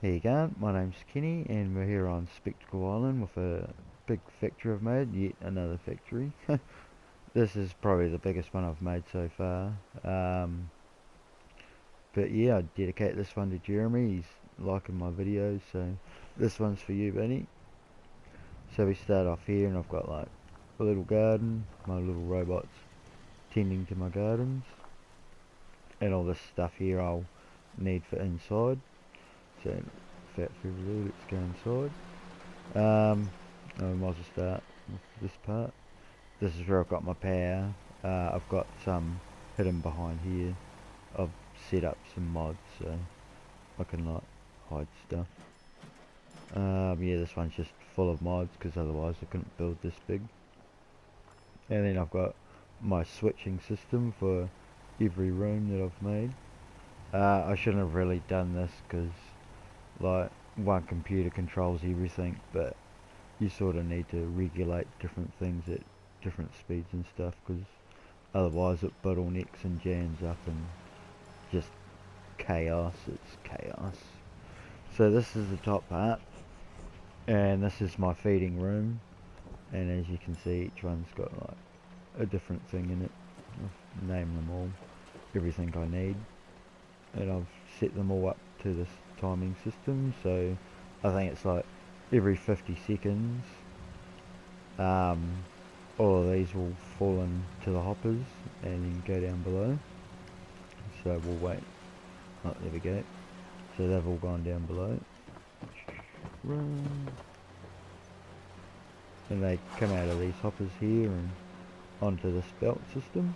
How you going? My name's Kenny and we're here on Spectacle Island with a big factory I've made, yet another factory. This is probably the biggest one I've made so far. Um, but yeah, I dedicate this one to Jeremy. He's liking my videos, so this one's for you, buddy. So we start off here and I've got like a little garden, my little robots tending to my gardens, and all this stuff here I'll need for inside. So without further ado, let's go inside. I might as well start with this part. This is where I've got my power. I've got some hidden behind here. I've set up some mods so I can like hide stuff. Yeah, this one's just full of mods because otherwise I couldn't build this big. And then I've got my switching system for every room that I've made. I shouldn't have really done this because like one computer controls everything, but you sort of need to regulate different things at different speeds and stuff, because otherwise it bottlenecks and jams up and just chaos. It's chaos. So this is the top part, and this is my feeding room, and as you can see each one's got like a different thing in it. I've named them all, everything I need, and I've set them all up to this timing system, so I think it's like every 50 seconds all of these will fall into the hoppers and then go down below. So we'll wait. Oh, there we go. So they've all gone down below. Run. And they come out of these hoppers here and onto this belt system.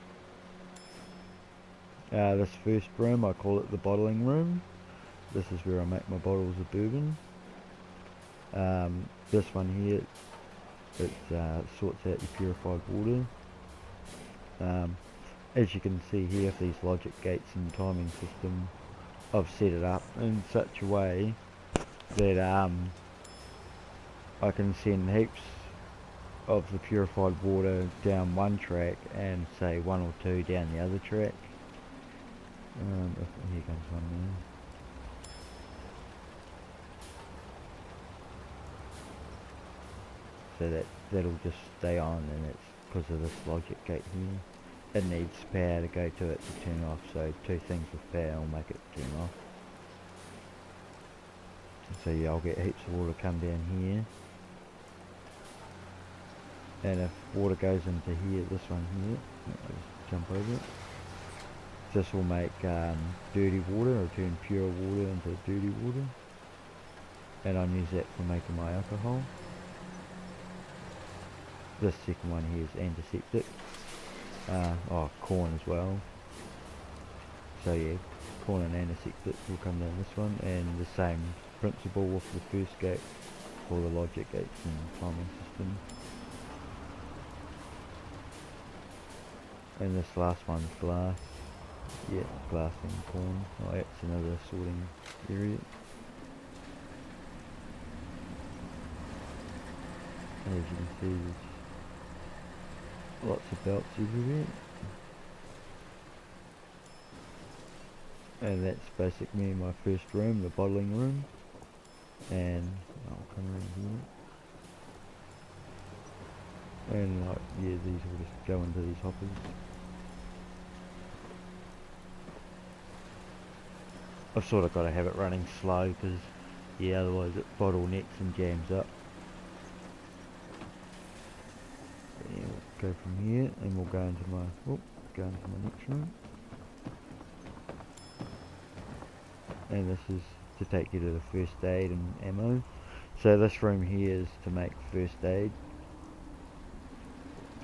This first room, I call it the bottling room. This is where I make my bottles of bourbon. This one here, it sorts out your purified water. As you can see here, these logic gates and timing system, I've set it up in such a way that I can send heaps of the purified water down one track and say one or two down the other track. Here comes one now. So that'll just stay on, and it's because of this logic gate here. It needs power to go to it to turn off, so two things with power will make it turn off. So yeah, I'll get heaps of water come down here, and if water goes into here, this one here, I'll just jump over it. This will make dirty water, or turn pure water into dirty water, and I'll use that for making my alcohol. This second one here is antiseptic. Corn as well. So yeah, corn and antiseptic will come down this one, and the same principle with the first gate for the logic gates and timing system. And this last one's glass. Yeah, glass and corn. Oh, that's another sorting area. As you can see, there's lots of belts everywhere. And that's basically my first room, the bottling room. And I'll come around here. And like, yeah, these will just go into these hoppers. I've sort of got to have it running slow because, yeah, otherwise it bottlenecks and jams up. Yeah, we'll go from here and we'll go into my next room. And this is to take you to the first aid and ammo. So this room here is to make first aid.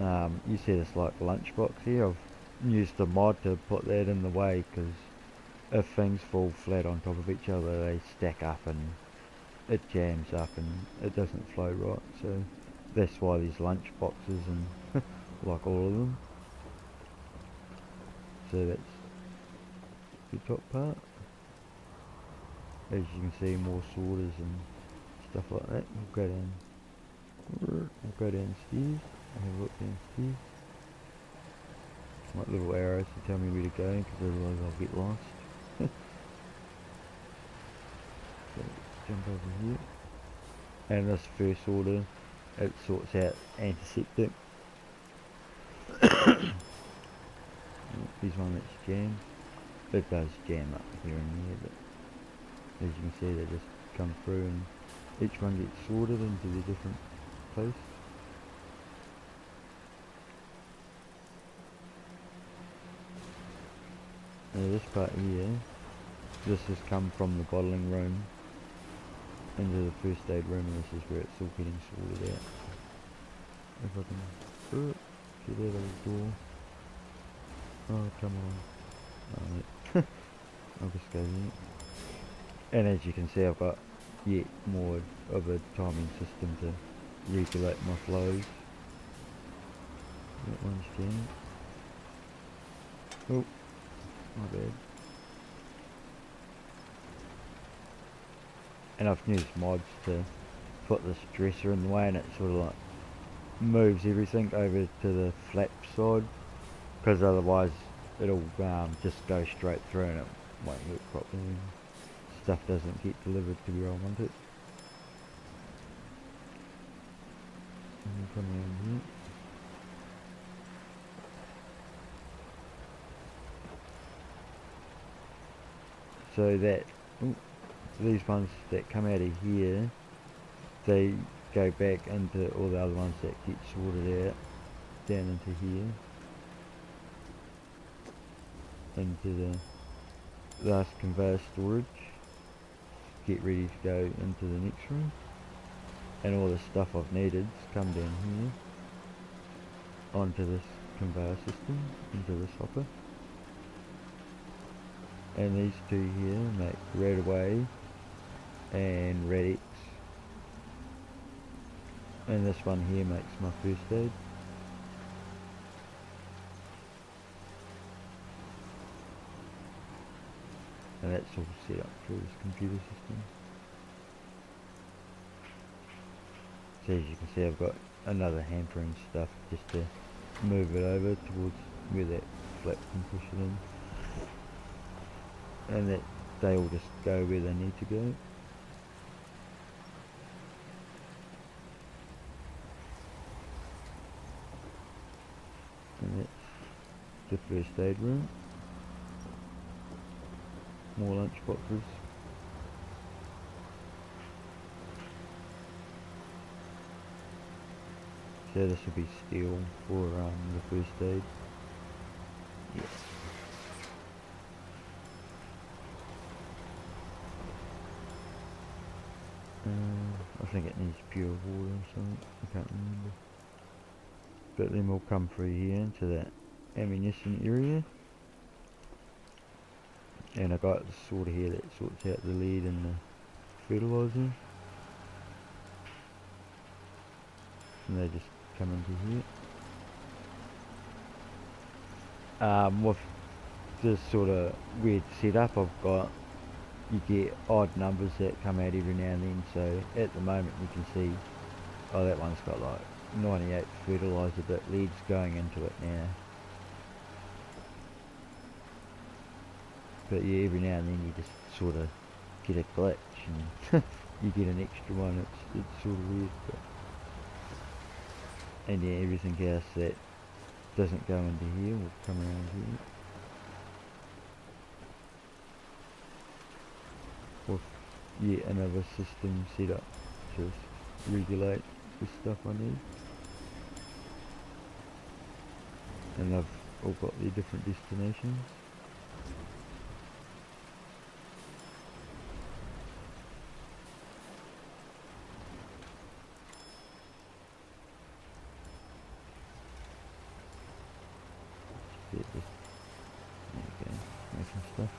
You see this like lunchbox here. I've used a mod to put that in the way because if things fall flat on top of each other, they stack up and it jams up and it doesn't flow right. So that's why these lunch boxes and like all of them. So that's the top part. As you can see, more sorters and stuff like that. We'll go downstairs. Have a look downstairs. Like little arrows to tell me where to go, because otherwise I'll get lost. So jump over here. And this first order, it sorts out antiseptic. Here's one that's jammed. It does jam up here and there, but as you can see they just come through and each one gets sorted into the different place. Now this part here, this has come from the bottling room into the first aid room, and this is where it's all getting sorted out. If I can get out of the door. Oh, come on. Oh, I'll just go there. And as you can see, I've got yet more of a timing system to regulate my flows. That one's jammed. Oh, my bad. And I've used mods to put this dresser in the way, and it sort of like moves everything over to the flap side, because otherwise it'll just go straight through and it won't work properly. Stuff doesn't get delivered to where I want it. And come around here. So that these ones that come out of here, they go back into all the other ones that get sorted out down into here, into the last conveyor storage. Get ready to go into the next room, and all the stuff I've needed come down here onto this conveyor system, into this hopper. And these two here make Radaway and Radix, and this one here makes my first aid. And that's all set up through this computer system. So as you can see, I've got another hamper and stuff just to move it over towards where that flap can push it in. And that they all just go where they need to go. And that's the first aid room. More lunch boxes. So this will be steel for the first aid. Yeah. I think it needs pure water or something, I can't remember. But then we'll come through here into that ammunition area. And I got the sorter here that sorts out the lead and the fertiliser. And they just come into here. With this sort of weird setup I've got, you get odd numbers that come out every now and then. So at the moment you can see, oh, that one's got like 98 fertiliser, but lead's going into it now. But yeah, every now and then you just sort of get a glitch and you get an extra one. It's sort of weird. But and yeah, everything else that doesn't go into here will come around here. With yet another system set up to regulate the stuff I need. And they've all got their different destinations. There we go, making stuff.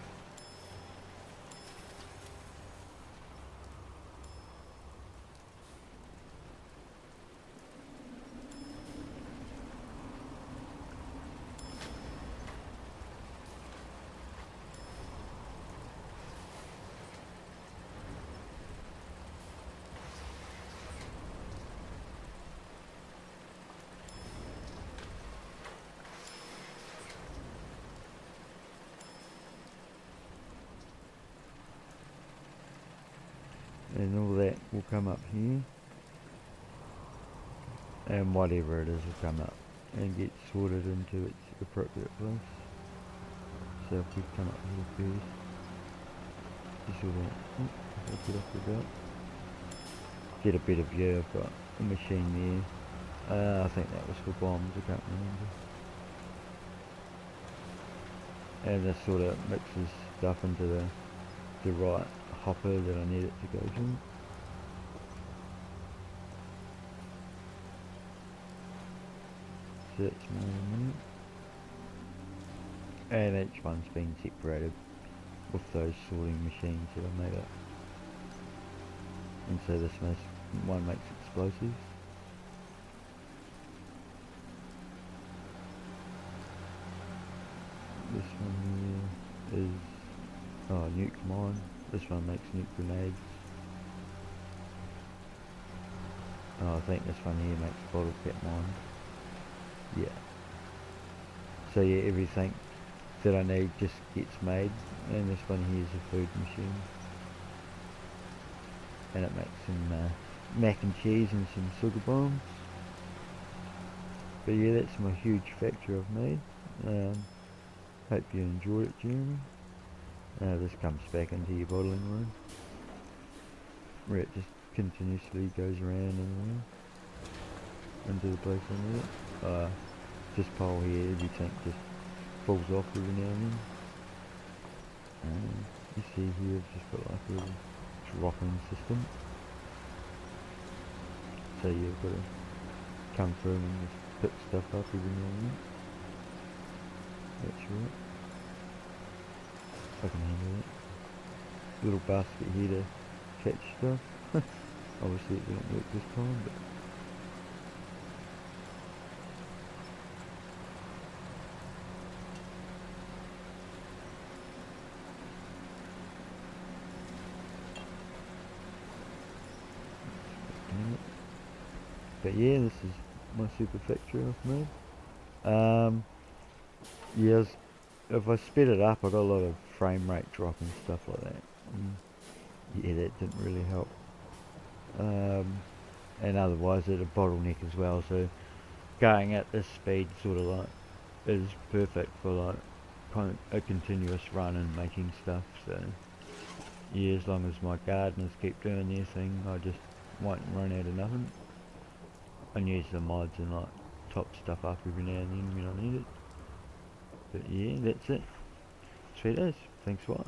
and all that will come up here, and whatever it is will come up and get sorted into its appropriate place. So if we come up here first, just sort of get off the belt, get a better view. I've got a machine there. I think that was for bombs, I can't remember. And this sort of mixes stuff into the right hopper that I need it to go to. So that's more than that. And each one's been separated with those sorting machines that I made up. And so this one makes explosives. This one here is nuke mine. This one makes nuke grenades. I think this one here makes bottle cap mine. Yeah. So yeah, everything that I need just gets made, and this one here is a food machine, and it makes some mac and cheese and some sugar bombs. But yeah, that's my huge factory I've made. Hope you enjoyed it, Jeremy. This comes back into your bottling room, where it just continuously goes around and around into the place under it. This pole here, everything just falls off every now and then. You see here, I've just got like a little dropping system. So you've got to come through and just pick stuff up every now and then. That's right. I can handle it. Little basket here to catch stuff. Obviously it didn't work this time, but yeah, this is my super factory I've made. Yes, if I sped it up, I got a lot of frame rate drop and stuff like that. Yeah, that didn't really help. And otherwise it a bottleneck as well, so going at this speed sort of like is perfect for like kind of a continuous run and making stuff. So yeah, as long as my gardeners keep doing their thing, I just won't run out of nothing. And use the mods and like top stuff up every now and then when I need it. But yeah, that's it. Sweet as. Thanks a lot.